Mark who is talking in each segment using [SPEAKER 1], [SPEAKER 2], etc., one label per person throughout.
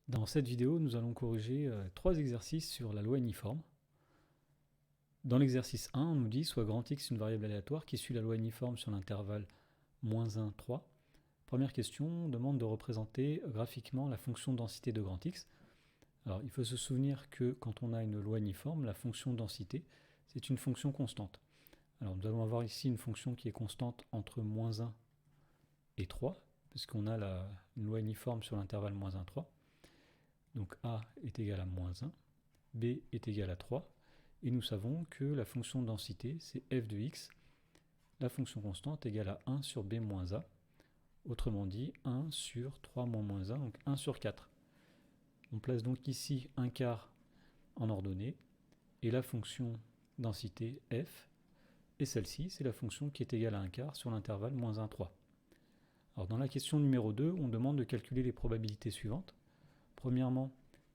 [SPEAKER 1] Dans cette vidéo, nous allons corriger 3 exercices sur la loi uniforme. Dans l'exercice 1, on nous dit soit grand X une variable aléatoire qui suit la loi uniforme sur l'intervalle -1, 3. Première question, on demande de représenter graphiquement la fonction densité de grand X. Alors, il faut se souvenir que quand on a une loi uniforme, la fonction densité, c'est une fonction constante. Alors, nous allons avoir ici une fonction qui est constante entre -1 et 3, puisqu'on a une loi uniforme sur l'intervalle -1, 3. Donc A est égal à -1, B est égal à 3, et nous savons que la fonction densité, c'est f de x, la fonction constante égale à 1 sur b moins a, autrement dit 1 sur 3 moins 1, donc 1 sur 4. On place donc ici un quart en ordonnée, et la fonction densité f, et celle-ci, c'est la fonction qui est égale à un quart sur l'intervalle -1, 3. Alors dans la question numéro 2, on demande de calculer les probabilités suivantes. Premièrement,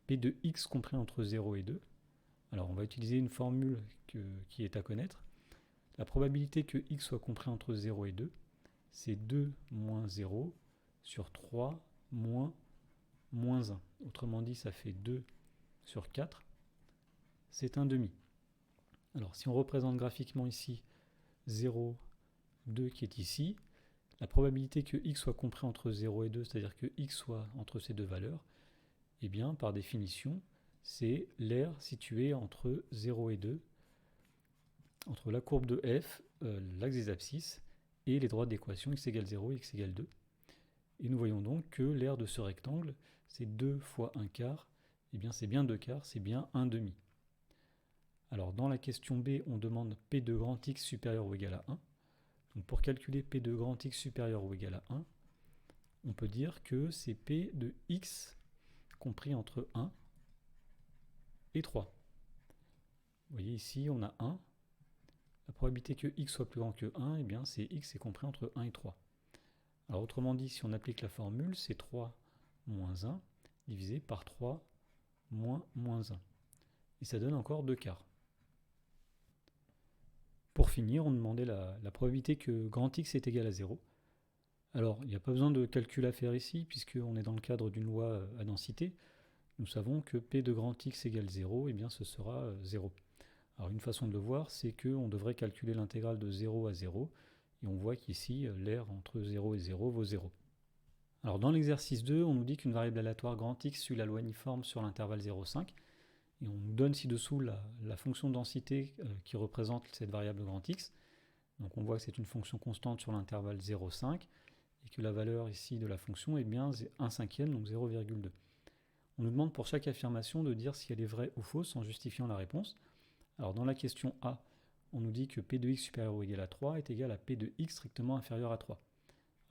[SPEAKER 1] p de x compris entre 0 et 2. Alors on va utiliser une formule qui est à connaître. La probabilité que x soit compris entre 0 et 2, c'est 2 moins 0 sur 3 moins -1. Autrement dit, ça fait 2 sur 4. C'est un demi. Alors si on représente graphiquement ici 0, 2 qui est ici, la probabilité que x soit compris entre 0 et 2, c'est-à-dire que x soit entre ces deux valeurs, eh bien, par définition, c'est l'aire située entre 0 et 2, entre la courbe de f, l'axe des abscisses, et les droites d'équation x égale 0 et x égale 2. Et nous voyons donc que l'aire de ce rectangle, c'est 2 fois 1 quart, eh bien c'est bien 2 quarts, c'est bien 1 demi. Alors dans la question B, on demande P de grand X supérieur ou égal à 1. Donc pour calculer P de grand X supérieur ou égal à 1, on peut dire que c'est P de X compris entre 1 et 3. Vous voyez ici, on a 1. La probabilité que x soit plus grand que 1, eh bien c'est x est compris entre 1 et 3. Alors autrement dit, si on applique la formule, c'est 3 moins 1 divisé par 3 moins -1. Et ça donne encore 2 quarts. Pour finir, on demandait la probabilité que grand X est égal à 0. Alors, il n'y a pas besoin de calcul à faire ici, puisqu'on est dans le cadre d'une loi à densité. Nous savons que P de grand X égale 0, eh bien ce sera 0. Alors une façon de le voir, c'est qu'on devrait calculer l'intégrale de 0 à 0, et on voit qu'ici, l'aire entre 0 et 0 vaut 0. Alors dans l'exercice 2, on nous dit qu'une variable aléatoire grand X suit la loi uniforme sur l'intervalle 0,5, et on nous donne ci-dessous la fonction densité qui représente cette variable grand X. Donc on voit que c'est une fonction constante sur l'intervalle 0,5, et que la valeur ici de la fonction est bien 1 cinquième, donc 0,2. On nous demande pour chaque affirmation de dire si elle est vraie ou fausse en justifiant la réponse. Alors dans la question A, on nous dit que P de x supérieur ou égal à 3 est égal à P de x strictement inférieur à 3.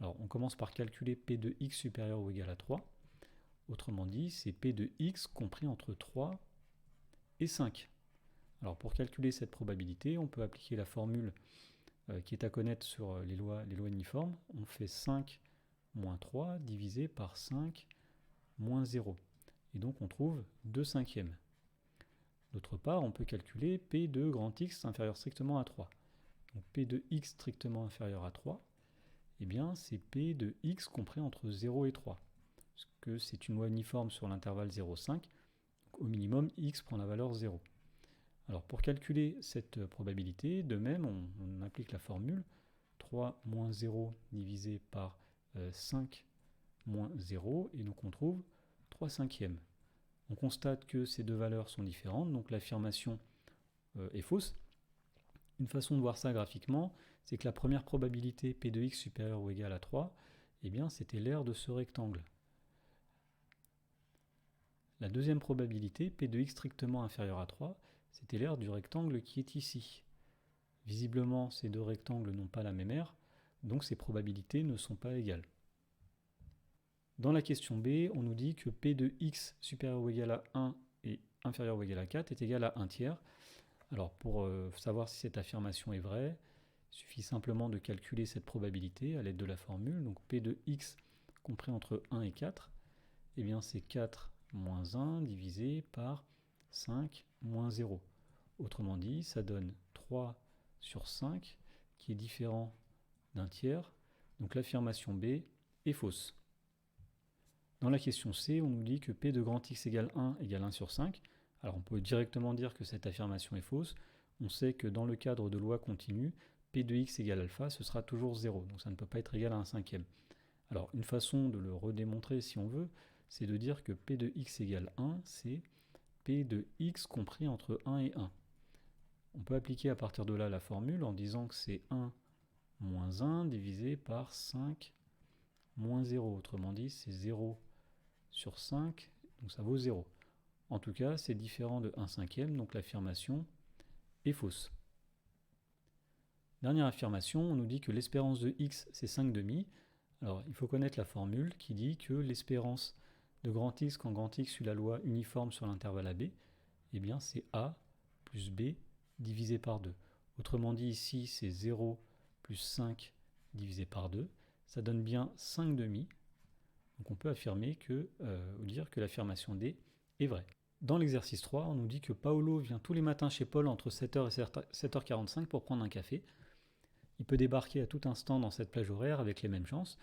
[SPEAKER 1] Alors on commence par calculer P de x supérieur ou égal à 3. Autrement dit, c'est P de x compris entre 3 et 5. Alors pour calculer cette probabilité, on peut appliquer la formule qui est à connaître sur les lois uniformes. On fait 5 moins 3 divisé par 5 moins 0. Et donc on trouve 2 cinquièmes. D'autre part, on peut calculer P de grand X inférieur strictement à 3. Donc P de x strictement inférieur à 3, eh bien c'est P de x compris entre 0 et 3. Parce que c'est une loi uniforme sur l'intervalle 0,5. Au minimum, x prend la valeur 0. Alors pour calculer cette probabilité, de même, on applique la formule 3 moins 0 divisé par 5 moins 0, et donc on trouve 3 cinquièmes. On constate que ces deux valeurs sont différentes, donc l'affirmation est fausse. Une façon de voir ça graphiquement, c'est que la première probabilité P de x supérieur ou égal à 3, eh bien c'était l'aire de ce rectangle. La deuxième probabilité, P de x strictement inférieur à 3, c'était l'aire du rectangle qui est ici. Visiblement, ces deux rectangles n'ont pas la même aire, donc ces probabilités ne sont pas égales. Dans la question B, on nous dit que P de x supérieur ou égal à 1 et inférieur ou égal à 4 est égal à 1 tiers. Alors pour savoir si cette affirmation est vraie, il suffit simplement de calculer cette probabilité à l'aide de la formule. Donc P de x compris entre 1 et 4, eh bien c'est 4 moins 1 divisé par 5 moins 0. Autrement dit, ça donne 3 sur 5 qui est différent d'un tiers. Donc l'affirmation B est fausse. Dans la question C, on nous dit que P de grand X égale 1 égale 1 sur 5. Alors on peut directement dire que cette affirmation est fausse. On sait que dans le cadre de loi continue, P de X égale alpha, ce sera toujours 0. Donc ça ne peut pas être égal à 1 cinquième. Alors une façon de le redémontrer si on veut, c'est de dire que P de X égale 1, c'est P de X compris entre 1 et 1. On peut appliquer à partir de là la formule en disant que c'est 1 moins 1 divisé par 5 moins 0. Autrement dit, c'est 0 sur 5, donc ça vaut 0. En tout cas, c'est différent de 1 cinquième, donc l'affirmation est fausse. Dernière affirmation, on nous dit que l'espérance de x, c'est 5 demi. Alors, il faut connaître la formule qui dit que l'espérance de grand X quand grand X suit la loi uniforme sur l'intervalle AB, eh bien c'est A plus B divisé par 2. Autrement dit, ici, c'est 0 plus 5 divisé par 2. Ça donne bien 5 demi. Donc on peut affirmer ou dire que l'affirmation D est vraie. Dans l'exercice 3, on nous dit que Paolo vient tous les matins chez Paul entre 7h et 7h45 pour prendre un café. Il peut débarquer à tout instant dans cette plage horaire avec les mêmes chances.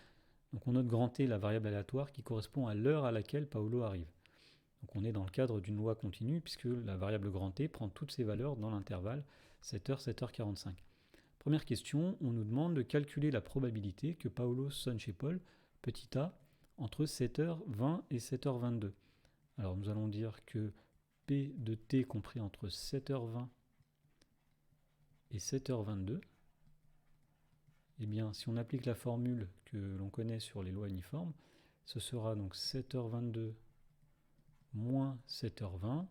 [SPEAKER 1] Donc on note grand T, la variable aléatoire, qui correspond à l'heure à laquelle Paolo arrive. Donc on est dans le cadre d'une loi continue, puisque la variable grand T prend toutes ses valeurs dans l'intervalle 7h, 7h45. Première question, on nous demande de calculer la probabilité que Paolo sonne chez Paul, petit a, entre 7h20 et 7h22. Alors nous allons dire que P de T compris entre 7h20 et 7h22, eh bien si on applique la formule que l'on connaît sur les lois uniformes, ce sera donc 7h22 moins 7h20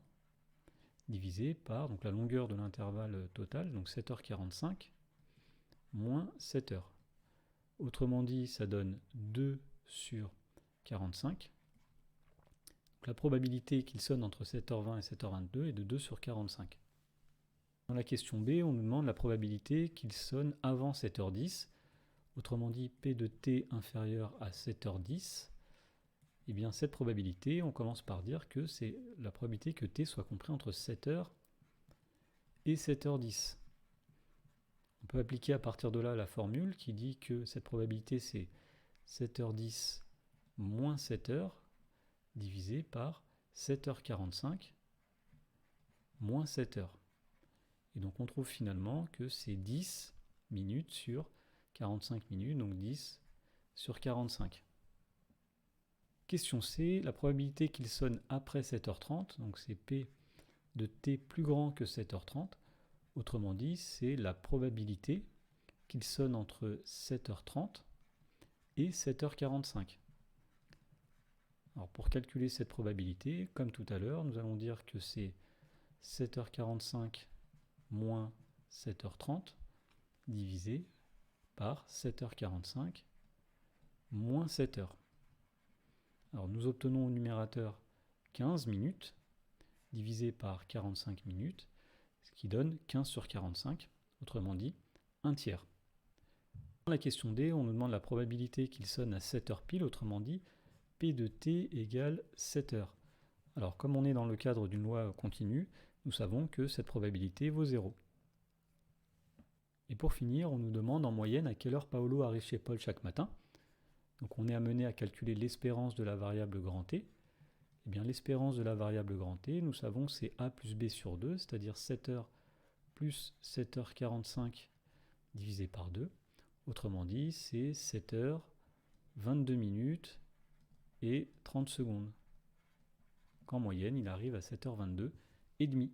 [SPEAKER 1] divisé par donc la longueur de l'intervalle total, donc 7h45 moins 7h. Autrement dit, ça donne 2 sur 45. Donc la probabilité qu'il sonne entre 7h20 et 7h22 est de 2 sur 45. Dans la question B, on nous demande la probabilité qu'il sonne avant 7h10. Autrement dit, P de T inférieur à 7h10. Eh bien, cette probabilité, on commence par dire que c'est la probabilité que T soit compris entre 7h et 7h10. On peut appliquer à partir de là la formule qui dit que cette probabilité, c'est 7h10 moins 7h divisé par 7h45 moins 7h. Et donc on trouve finalement que c'est 10 minutes sur 45 minutes, donc 10 sur 45. Question C, la probabilité qu'il sonne après 7h30, donc c'est P de T plus grand que 7h30. Autrement dit, c'est la probabilité qu'il sonne entre 7h30 et 7h45. Alors pour calculer cette probabilité, comme tout à l'heure, nous allons dire que c'est 7h45 moins 7h30 divisé par 7h45 moins 7h. Alors nous obtenons au numérateur 15 minutes divisé par 45 minutes, ce qui donne 15 sur 45, autrement dit, un tiers. Dans la question D, on nous demande la probabilité qu'il sonne à 7h pile, autrement dit, P de T égale 7h. Alors comme on est dans le cadre d'une loi continue, nous savons que cette probabilité vaut 0. Et pour finir, on nous demande en moyenne à quelle heure Paolo arrive chez Paul chaque matin. Donc on est amené à calculer l'espérance de la variable grand T. Eh bien l'espérance de la variable grand T, nous savons que c'est A plus B sur 2, c'est-à-dire 7h plus 7h45 divisé par 2. Autrement dit, c'est 7h, 22 minutes et 30 secondes. En moyenne, il arrive à 7h22 et demi.